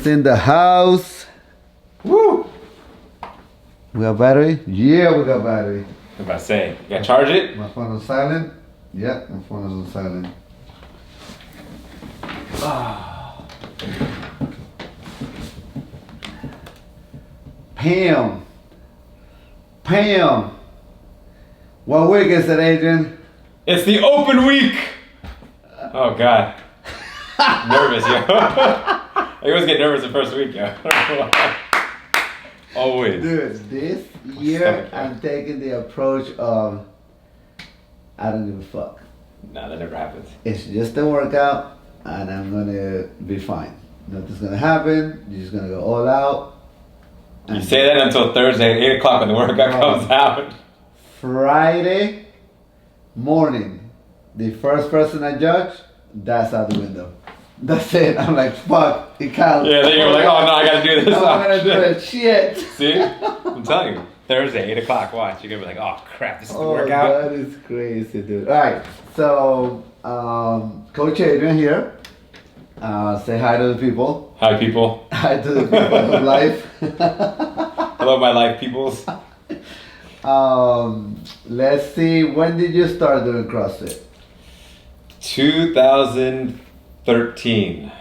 is in the house. Woo! We got battery? Yeah, we got battery. I'm about to say, you gotta charge it? My phone is silent. Yeah, my phone is on silent. Pam. What week is it, Adrian? It's the open week! Oh God. Nervous, yo. I always get nervous the first week, yo. Always. Dude, this year I'm taking the approach of I don't give a fuck. No, that never happens. It's just a workout and I'm gonna be fine. Nothing's gonna happen. You're just gonna go all out. You say that until Thursday, 8 o'clock when the workout comes out. Friday morning, the first person I judge, that's out the window. That's it. I'm like, fuck, it counts. Yeah, then you're like, oh no, I gotta do this. I'm gonna do it. Shit. See? I'm telling you. Thursday, 8 o'clock, watch. You're gonna be like, oh crap, this is the workout. That is crazy, dude. Alright, so Coach Adrian here. Say hi to the people. Hi, people. Hi to the people of life. Hello, my life peoples. Let's see, when did you start doing CrossFit? 2013.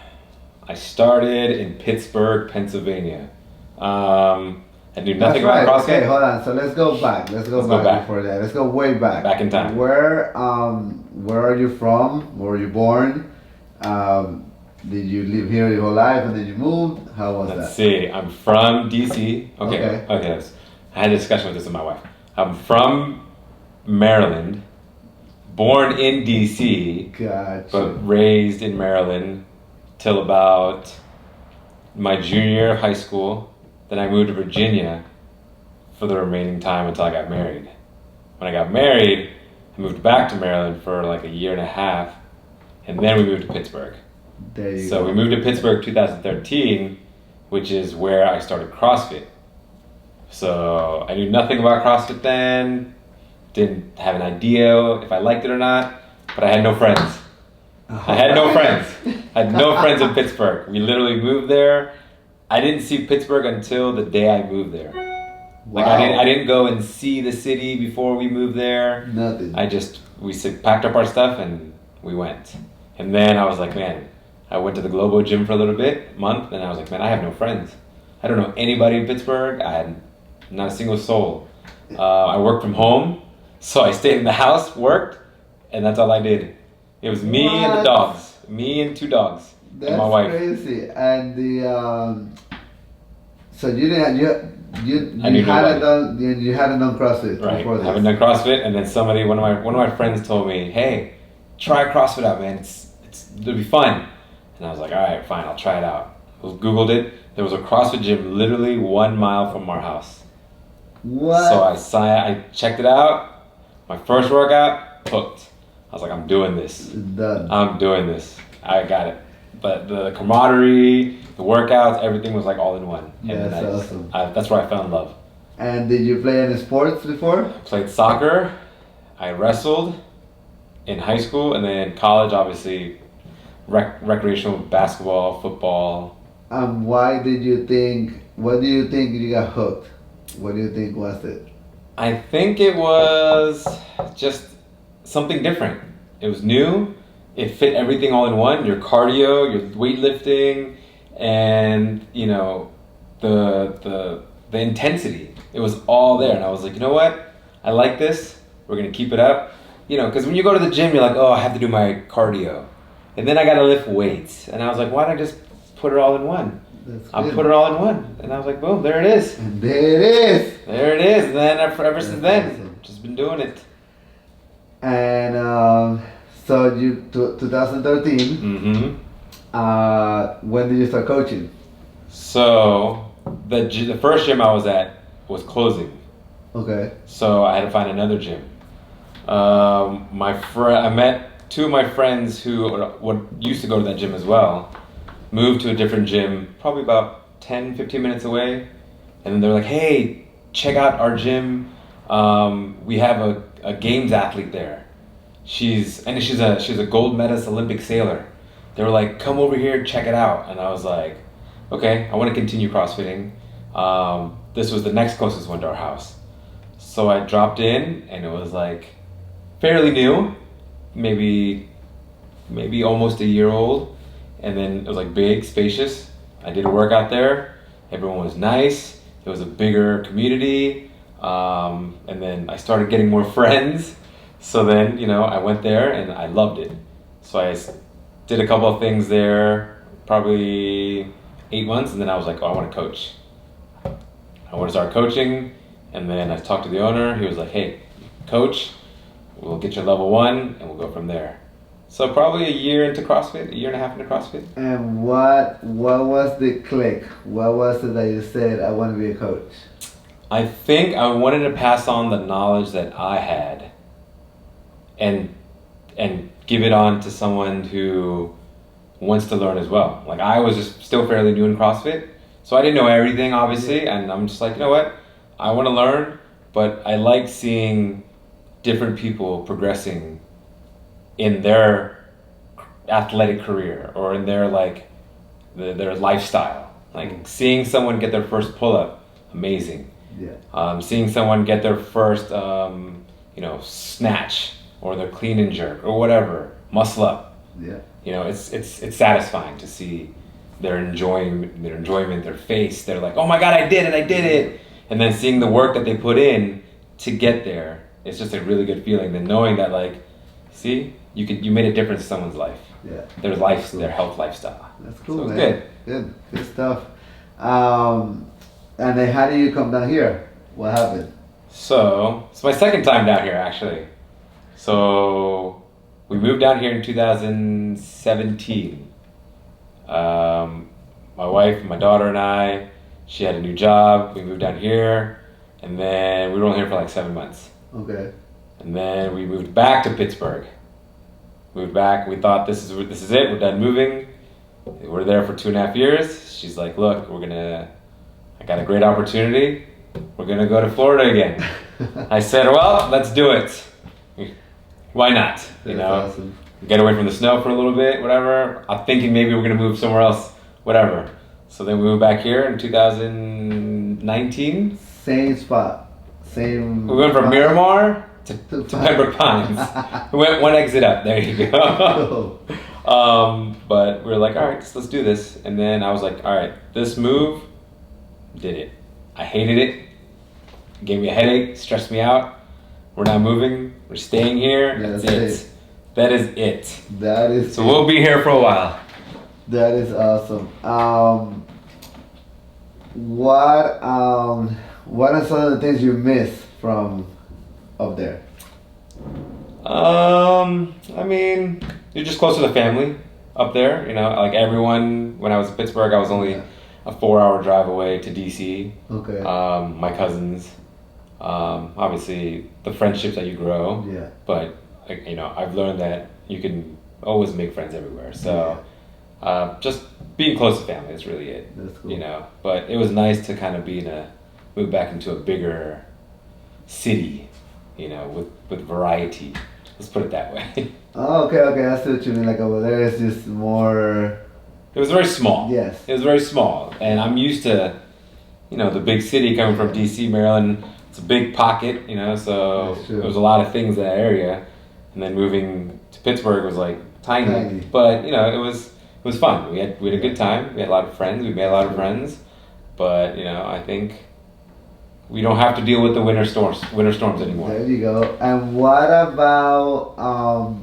I started in Pittsburgh, Pennsylvania. I knew nothing about CrossFit. Okay, hold on. So let's go back. Let's go back before that. Let's go way back. Back in time. Where are you from? Where were you born? Did you live here your whole life and then you moved? How was that? Let's see. I'm from DC. Okay. I had a discussion with this with my wife. I'm from Maryland, born in DC, Gotcha. but raised in Maryland till about my junior year of high school. Then I moved to Virginia for the remaining time until I got married. When I got married, I moved back to Maryland for like a year and a half, and then we moved to Pittsburgh. There you So go. we moved to Pittsburgh 2013, which is where I started CrossFit. So I knew nothing about CrossFit then, didn't have an idea if I liked it or not, but I had no friends. I had no friends. I had no friends in Pittsburgh. We literally moved there. I didn't see Pittsburgh until the day I moved there. Like Wow. I didn't go and see the city before we moved there. Nothing. We packed up our stuff and we went. And then I was like, man, I went to the Globo gym for a little bit, month, and I was like, man, I have no friends. I don't know anybody in Pittsburgh. I had not a single soul. I worked from home, so I stayed in the house, worked, and that's all I did. It was me and the dogs. Me and 2 dogs. That's and my wife. crazy. And the so you didn't you hadn't done CrossFit Right. before this. I haven't done CrossFit, and then one of my friends told me, hey, try CrossFit out, man. It'll be fun. And I was like, all right, fine, I'll try it out. I Googled it. There was a CrossFit gym literally 1 mile from our house. What? So I checked it out. My first workout, hooked. I was like, I'm doing this. Done. I'm doing this. I got it. But the camaraderie, the workouts, everything was like all in one. And That's awesome. That's where I fell in love. And did you play any sports before? Played soccer. I wrestled in high school, and then in college, obviously, recreational basketball, football. What do you think you got hooked? What do you think was it? I think it was just something different. It was new. It fit everything all in one. Your cardio, your weightlifting, and the intensity. It was all there, and I was like, you know what? I like this. We're gonna keep it up. Because when you go to the gym, you're like, oh, I have to do my cardio, and then I gotta lift weights, and I was like, why don't I just put it all in one? I'll put it all in one, and I was like, boom, there it is. And there it is. There it is. And then ever since then, awesome. just been doing it. And so 2013. Mm-hmm. When did you start coaching? So the first gym I was at was closing. Okay. So I had to find another gym. I met 2 of my friends who used to go to that gym as well. Moved to a different gym, probably about 10, 15 minutes away. And then they're like, hey, check out our gym. We have a games athlete there. She's a gold medalist Olympic sailor. They were like, come over here, check it out. And I was like, okay, I want to continue CrossFitting. This was the next closest one to our house. So I dropped in, and it was like fairly new, maybe almost a year old. And then it was like big, spacious. I did a workout there. Everyone was nice. It was a bigger community. And then I started getting more friends. So then, I went there and I loved it. So I did a couple of things there, probably 8 months, and then I was like, oh, I want to coach. I want to start coaching. And then I talked to the owner. He was like, hey, coach, we'll get you level 1 and we'll go from there. So probably a year into CrossFit, a year and a half into CrossFit. And what was the click? What was it that you said, I want to be a coach? I think I wanted to pass on the knowledge that I had and give it on to someone who wants to learn as well. Like, I was just still fairly new in CrossFit, so I didn't know everything, obviously, and I'm just like, you know what? I want to learn, but I like seeing different people progressing in their athletic career or in their their lifestyle. Like, seeing someone get their first pull-up, amazing. Yeah. Seeing someone get their first snatch or their clean and jerk or whatever, muscle up. Yeah. It's satisfying to see their enjoyment, their face. They're like, oh my God, I did it. And then seeing the work that they put in to get there, it's just a really good feeling. Then knowing that, like, see, you made a difference in someone's life. Yeah. Their life, their health lifestyle. That's cool, so man. Good stuff. And then how do you come down here? What happened? So it's my second time down here, actually. So we moved down here in 2017. My wife, my daughter, and I. She had a new job. We moved down here, and then we were only here for like 7 months. Okay. And then we moved back to Pittsburgh. Moved back. We thought this is it. We're done moving. We're there for 2.5 years. She's like, look, I got a great opportunity. We're gonna go to Florida again. I said, well, let's do it. Why not? That's awesome. Get away from the snow for a little bit, whatever. I'm thinking maybe we're gonna move somewhere else, whatever. So then we moved back here in 2019. Same spot. Same. We went from Miramar to Pembroke Pines. We went one exit up. There you go. But we were like, all right, let's do this. And then I was like, all right, this move, did it. I hated it. Gave me a headache, stressed me out. We're not moving. We're staying here. That's it. That is it. That is. So we'll be here for a while. That is awesome. What are some of the things you miss from up there? I mean, you're just close to the family up there. Like everyone. When I was in Pittsburgh, I was only a 4-hour drive away to DC. Okay. My cousins. Obviously, the friendships that you grow. Yeah. But I've learned that you can always make friends everywhere. So. Just being close to family is really it. That's cool. But it was nice to kind of move back into a bigger city, with variety. Let's put it that way. Oh, okay. I see what you mean. Like over there, it's just more. It was very small. Yes. It was very small, and I'm used to, the big city coming from DC, Maryland. It's a big pocket, so there was a lot of things in that area, and then moving to Pittsburgh was like tiny. But it was fun. We had a good time. We had a lot of friends. We made a lot of friends. But I think we don't have to deal with the winter storms anymore. There you go. And what about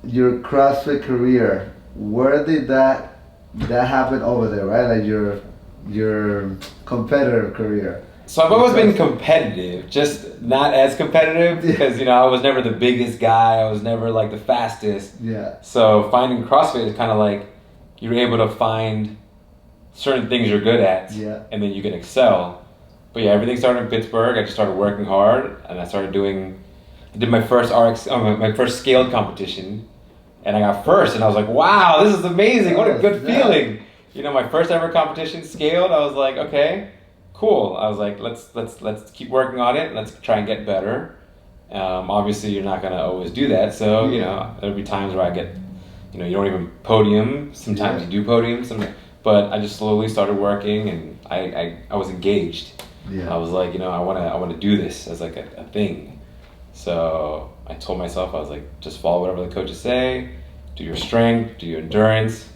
your CrossFit career? Where did that happen over there? Right, like your competitor career. So I've always been competitive, just not as competitive because I was never the biggest guy. I was never like the fastest. Yeah. So finding CrossFit is kind of like you're able to find certain things you're good at, and then you can excel. But everything started in Pittsburgh. I just started working hard, and I did my first my first scaled competition, and I got first, and I was like, wow, this is amazing! What a good feeling! My first ever competition scaled. I was like, okay, cool. I was like, let's keep working on it. Let's try and get better. Obviously, you're not gonna always do that, so there'll be times where I get. You don't even podium. Sometimes you do podium. but I just slowly started working, and I was engaged. Yeah. I was like, I want to do this as like a thing. So I told myself, I was like, just follow whatever the coaches say, do your strength, do your endurance,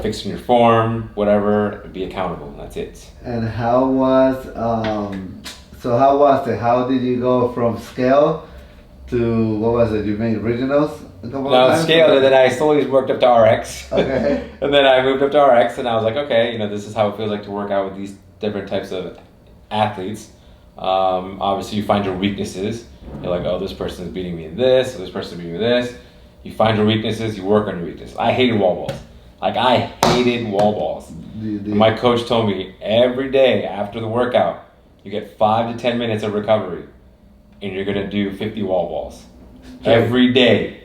fixing your form, whatever, be accountable, and that's it. And how was how was it? How did you go from scale to what was it? You made regionals a couple of times? Scale, and then I slowly worked up to RX. Okay. And then I moved up to RX, and I was like, okay, this is how it feels like to work out with these different types of athletes. Obviously, you find your weaknesses. You're like, oh, this person is beating me in this, or this person is beating me in this. You find your weaknesses, you work on your weaknesses. I hated wall balls. Like, I hated wall balls. And my coach told me every day after the workout, you get 5 to 10 minutes of recovery, and you're going to do 50 wall balls. Every day.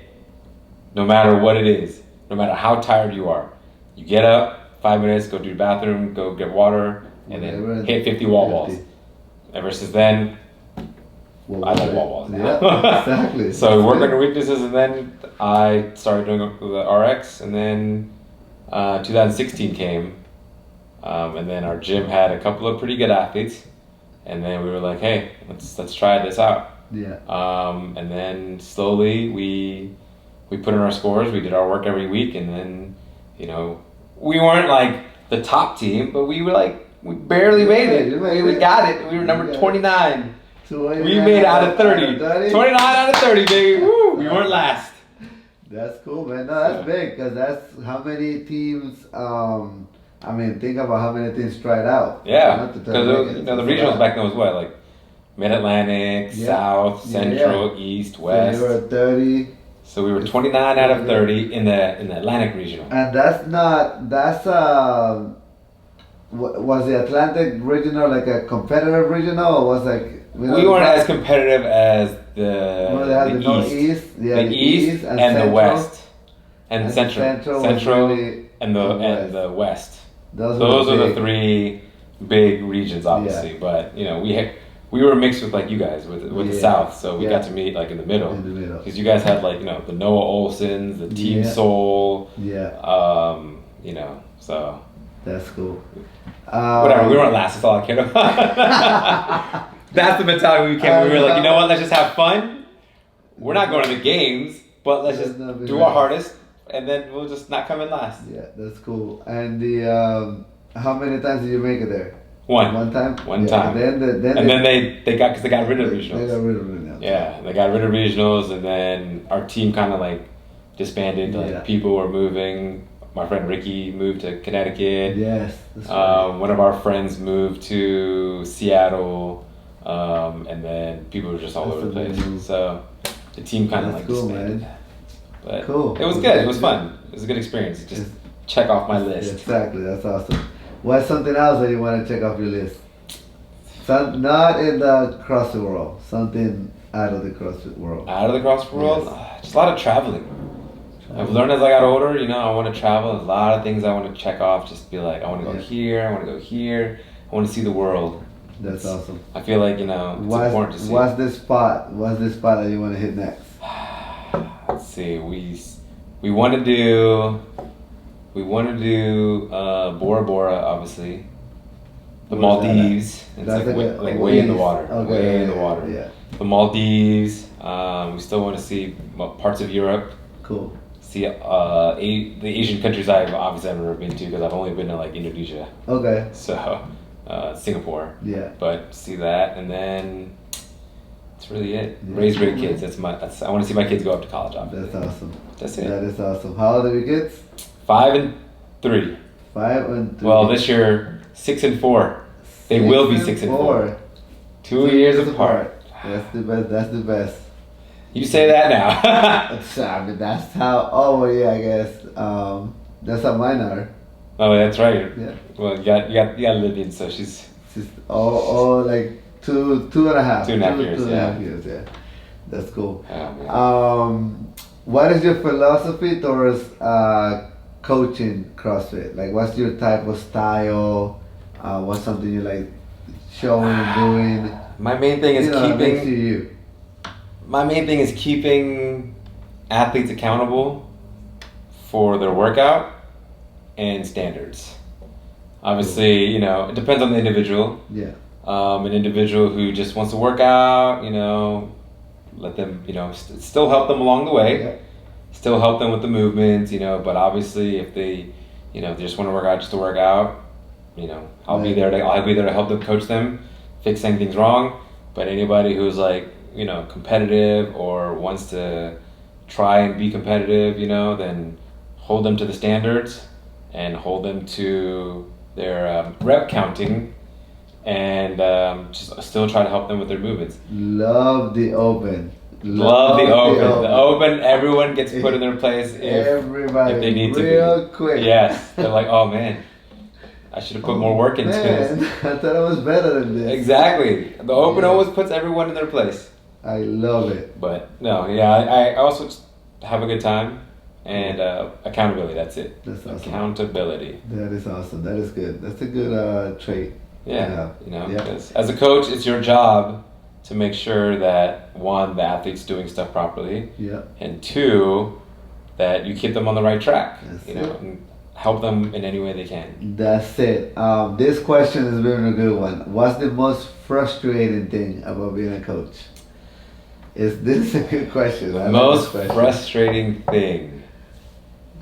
No matter what it is. No matter how tired you are. You get up, 5 minutes, go to the bathroom, go get water, and then hit 50 wall balls. Ever since then, I like wall balls now. Yeah, exactly. So work on your weaknesses, and then I started doing the RX, and then 2016 came, and then our gym had a couple of pretty good athletes, and then we were like, hey, let's try this out. Yeah. And then slowly we put in our scores, we did our work every week, and then, we weren't like the top team, but we were like, we barely made it. We got it. We were number 29. We made out of 30. 29 out of 30, baby. Woo! We weren't last. That's cool, man. No, that's big, because that's how many teams, think about how many teams tried out. Yeah, because the regionals back then was what, like Mid-Atlantic, South, Central, East, West. So you were 30. So we were 29 out of 30 in the Atlantic regional. And was the Atlantic regional like a competitive regional, or was like... We weren't as competitive as the East. The East and the West. And Central and the West. Those are the three big regions, obviously. Yeah. But we were mixed with like you guys with the South, so we got to meet like in the middle. Because you guys had like the Noah Olsons, the Team Soul. Yeah. So. That's cool. Whatever. We weren't last. That's all I cared about. That's the mentality we came. We were like, you know what? Let's just have fun. We're not going to the games, but let's just do our hardest, and then we'll just not come in last. Yeah, that's cool. And how many times did you make it there? One time. One time. And then they got rid of regionals. They got rid of regionals. Yeah, they got rid of regionals, and then our team kind of like disbanded. Like people were moving. My friend Ricky moved to Connecticut. Yes. That's right. One of our friends moved to Seattle. And then people were just all over the place. So the team kind of like disbanded. Man. But cool. It was good. It was fun. It was a good experience. Just check off my list. Exactly. That's awesome. What's something else that you want to check off your list? Not in the CrossFit world. Something out of the CrossFit world. Out of the CrossFit world? Yes. Just a lot of traveling. I've learned as I got older, I want to travel. There's a lot of things I want to check off. Just be like, I want to go here. I want to go here. I want to see the world. That's awesome. I feel like, it's important to see. What's this spot that you want to hit next? Let's see. We want to do Bora Bora, obviously. The Maldives. It's like way in the water. Okay. Way in the water. Yeah. The Maldives. We still want to see parts of Europe. Cool. See the Asian countries I've never been to, because I've only been to like Indonesia. Okay. So Singapore. Yeah. But see that, and then that's really it. Yeah. Raise great kids. I want to see my kids go up to college. Obviously. That's awesome. That's it. That is awesome. How old are your kids? 5 and 3. 5 and 3. Well, this year 6 and 4. They will be 6 and 4. 2 years apart. That's the best. That's the best. You say that now. I mean, that's how. Oh well, yeah, I guess. That's how mine are. Oh, that's right. Yeah. Well, you got Libyan, so she's like two and a half. 2.5 years. 2.5 years. Yeah. That's cool. Oh, man. What is your philosophy towards coaching CrossFit? Like, what's your type of style? What's something you like showing and doing? My main thing is keeping. My main thing is keeping athletes accountable for their workout and standards. Obviously, you know, it depends on the individual. Yeah. An individual who just wants to work out, you know, let them, you know, still help them along the way. Yeah. Still help them with the movements, you know, but obviously if they, you know, they just want to work out just to work out, you know, I'll be there to help them, coach them, fix anything's wrong. But anybody who's like, you know, competitive or wants to try and be competitive, you know, then hold them to the standards and hold them to their rep counting, and just still try to help them with their movements. Love the open. Love the open. The open, everyone gets put in their place Everybody if they need to be. Real quick. Yes. They're like, oh man, I should have put more work into this. I thought I was better than this. Exactly. The open always puts everyone in their place. I love it. But no, yeah, I also just have a good time and accountability. That's it. That's awesome. Accountability. That is awesome. That is good. That's a good trait. Yeah. You know, because as a coach, it's your job to make sure that one, the athlete's doing stuff properly. Yeah. And two, that you keep them on the right track. That's you know, and help them in any way they can. That's it. This question has been a good one. What's the most frustrating thing about being a coach? Is this a good question? The most frustrating thing.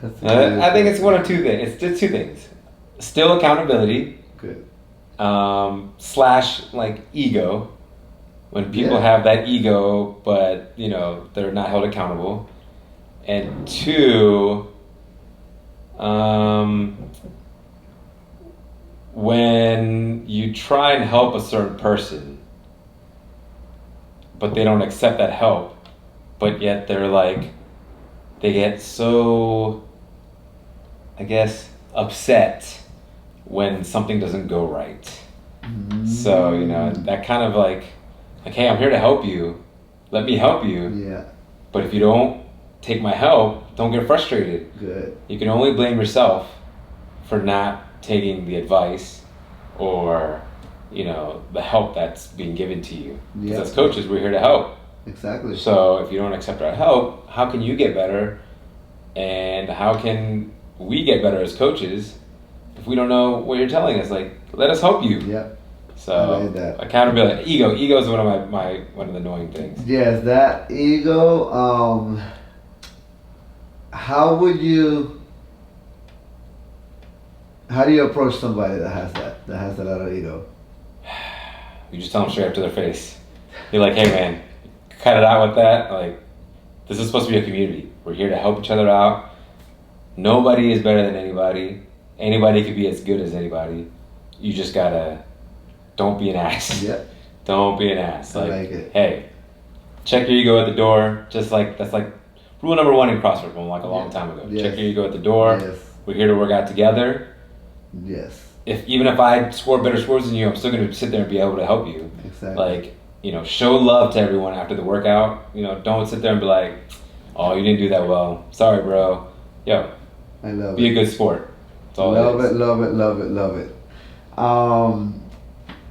I think it's one of two things. It's just two things. Still accountability. Good. / like ego. When people have that ego, but you know they're not held accountable. And two, when you try and help a certain person, but they don't accept that help, but yet they're like, they get so, I guess, upset when something doesn't go right. Mm-hmm. So, you know, that kind of like, hey, I'm here to help you. Let me help you. Yeah. But if you don't take my help, don't get frustrated. Good. You can only blame yourself for not taking the advice or, you know, the help that's being given to you. Because as coaches, we're here to help. Exactly. So if you don't accept our help, how can you get better? And how can we get better as coaches if we don't know what you're telling us? Like, let us help you. Yeah. So accountability, ego is one of one of the annoying things. Yes, that ego. How do you approach somebody that has a lot of ego? You just tell them straight up to their face. You're like, hey man, cut it out with that. Like, this is supposed to be a community. We're here to help each other out. Nobody is better than anybody. Anybody could be as good as anybody. You just gotta, don't be an ass. Yeah. Don't be an ass. I like it. Hey, check your ego at the door. Just like, that's like rule number 1 in CrossFit from like a long time ago. Yes. Check your ego at the door. Yes. We're here to work out together. Yes. Even if I score better scores than you, I'm still gonna sit there and be able to help you. Exactly. Like, you know, show love to everyone after the workout. You know, don't sit there and be like, oh, you didn't do that well. Sorry, bro. Yo, I love be a good sport. That's all love it is. it, love it, love it, love it.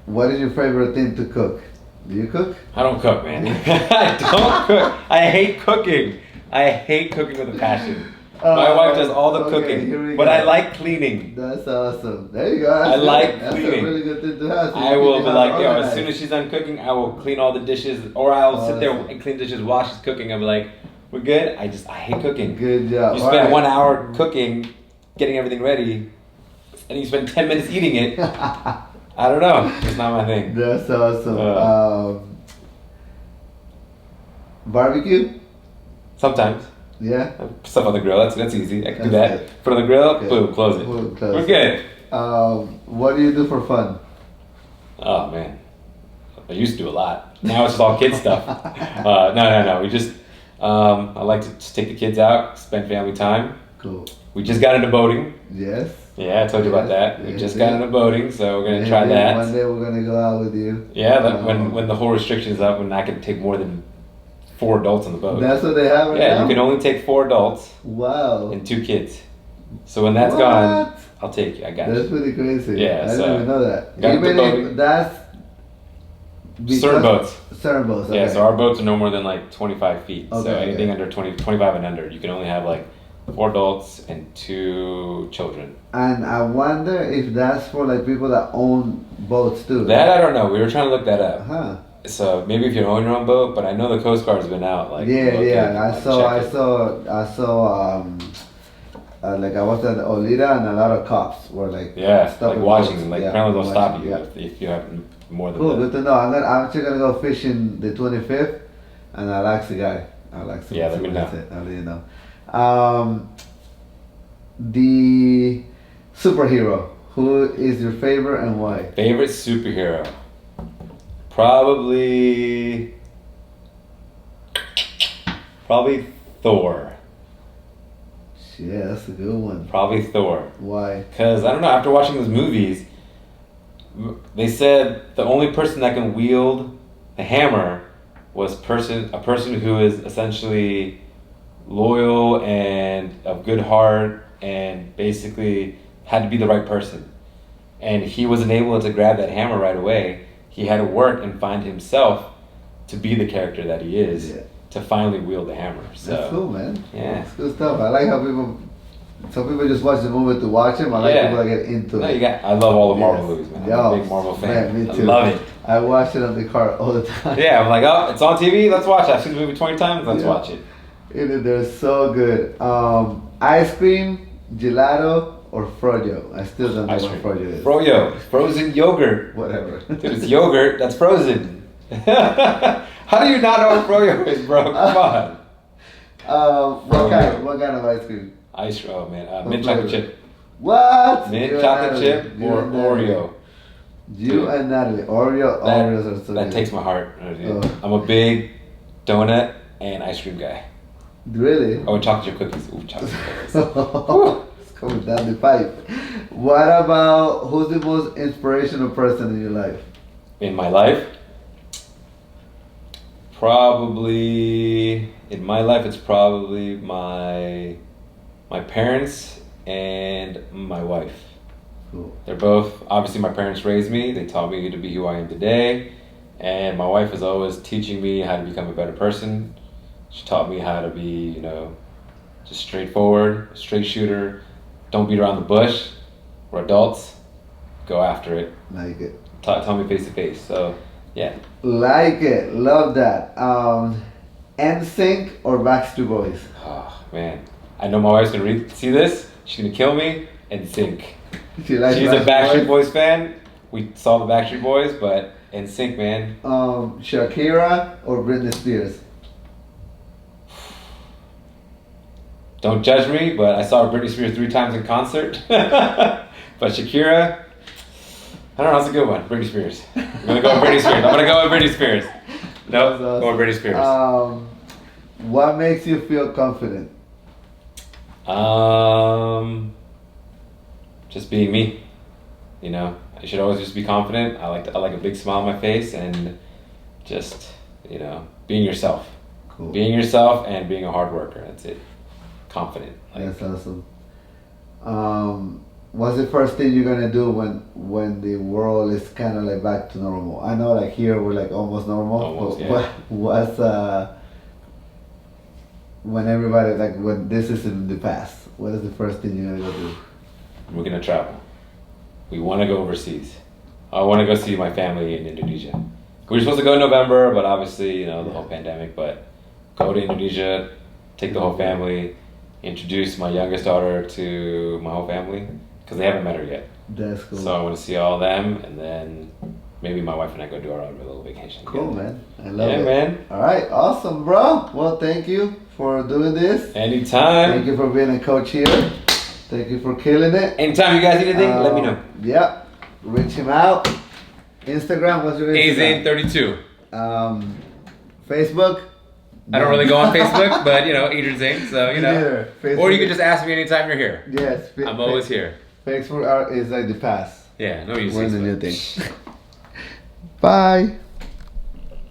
What is your favorite thing to cook? Do you cook? I don't cook, man. I don't cook. I hate cooking. I hate cooking with a passion. My wife does all the cooking, but I like cleaning. That's awesome. There you go. I like That's cleaning. a really good thing to have. So I will be like, yo, as soon as she's done cooking, I will clean all the dishes, or I'll sit there and clean dishes while she's cooking. I'll be like, we're good. I hate cooking. Good job. You spend 1 hour cooking, getting everything ready, and you spend 10 minutes eating it. I don't know. It's not my thing. That's awesome. Barbecue? Sometimes. Yeah. Stuff on the grill. That's easy. I can do That's that. Put on the grill. Good. Boom. Close it. Boom, close. We're good. What do you do for fun? Oh man, I used to do a lot. Now it's just all kid stuff. No. We just I like to just take the kids out, spend family time. Cool. We just got into boating. Yes. Yeah, I told you about that. We just got into boating, so we're gonna try that. One day we're gonna go out with you. Yeah, when the whole restrictions up, when I can take more than 4 adults on the boat. That's what they have right now? Yeah, you can only take 4 adults. Wow. And 2 kids. So when that's gone, I'll take you. I got you. That's pretty crazy. Yeah, I didn't even know that. Even if that's certain boats. Certain boats. Okay. Yeah, so our boats are no more than like 25 feet. Okay, so anything under 25 and under, you can only have like 4 adults and 2 children. And I wonder if that's for like people that own boats too. That I don't know. We were trying to look that up. Huh. So maybe if you own your own boat, but I know the Coast Guard's been out. Like I saw. Like I was at Olida and a lot of cops were like like watching them. Like apparently they'll stop you Yeah. if you have more than Cool, that. good to know. I'm actually gonna go fishing the 25th, and I'll ask the guy. I'll ask him. Yeah, let me know. I'll let you know. The superhero. Who is your favorite and why? Favorite superhero? Probably Thor. Yeah, that's a good one. Probably Thor. Why? Because I don't know. After watching those movies, they said the only person that can wield a hammer was a person who is essentially loyal and of good heart and basically had to be the right person. And he wasn't able to grab that hammer right away. He had to work and find himself to be the character that he is to finally wield the hammer. So that's cool, man. Yeah, it's good stuff. I like how some people just watch the movie to watch him. I like people that get into it. I love all the Marvel movies, man. I'm a big Marvel fan. Man, me too. I love it. I watch it on the car all the time. Yeah, I'm like, oh, it's on TV. Let's watch it. I've seen the movie 20 times. Let's watch it. They're so good. Ice cream, gelato, or froyo. I still don't know what froyo is. Froyo, frozen yogurt. Whatever. Dude, it's yogurt that's frozen. How do you not know what froyo is, bro? Come on. What kind of ice cream? Oh man, mint chocolate chip. What? Mint chocolate chip or Oreo? You and Natalie. Oreos are so that good. takes my heart. I'm a big donut and ice cream guy. Really? Oh, and chocolate chip cookies. Ooh, chocolate chip cookies. It's coming down the pipe. What about who's the most inspirational person in your life? In my life? Probably in my life it's probably my parents and my wife. Cool. They're both, obviously my parents raised me, they taught me to be who I am today, and my wife is always teaching me how to become a better person. She taught me how to be, just straightforward, straight shooter, don't beat around the bush. We're adults, go after it. Like it. Tell me face to face, so yeah. Like it, love that. NSYNC or Backstreet Boys? Oh man, I know my wife's gonna see this. She's gonna kill me. NSYNC. She's a Backstreet Boys fan. We saw the Backstreet Boys, but NSYNC, man. Shakira or Britney Spears? Don't judge me, but I saw Britney Spears 3 times in concert. But Shakira, I don't know. That's a good one. Britney Spears. I'm gonna go with Britney Spears. I'm gonna go with Britney Spears. Nope, awesome. Go with Britney Spears. What makes you feel confident? Just being me. I should always just be confident. I like a big smile on my face and just being yourself. Cool. Being yourself and being a hard worker. That's it. Confident. That's awesome. What's the first thing you're gonna do when the world is kind of like back to normal? I know like here we're like almost normal. Almost, yeah. What's when everybody when this is in the past? What is the first thing you're gonna go do? We're gonna travel. We want to go overseas. I want to go see my family in Indonesia. We were supposed to go in November, but obviously the whole pandemic. But go to Indonesia, take the whole family, introduce my youngest daughter to my whole family because they haven't met her yet. That's cool. So I want to see all of them, and then maybe my wife and I go do our own little vacation. Cool, together. man. I love it. Yeah, man. All right, awesome, bro. Well, thank you for doing this. Anytime. Thank you for being a coach here. Thank you for killing it. Anytime you guys need anything, let me know. Yep. Reach him out. Instagram, what's your Instagram? Azane32. Facebook? I don't really go on Facebook, but Adrian Zane, so Or you can just ask me anytime you're here. Yes. I'm always here. Facebook is like the past. Yeah, no use. We're in the new thing. Bye.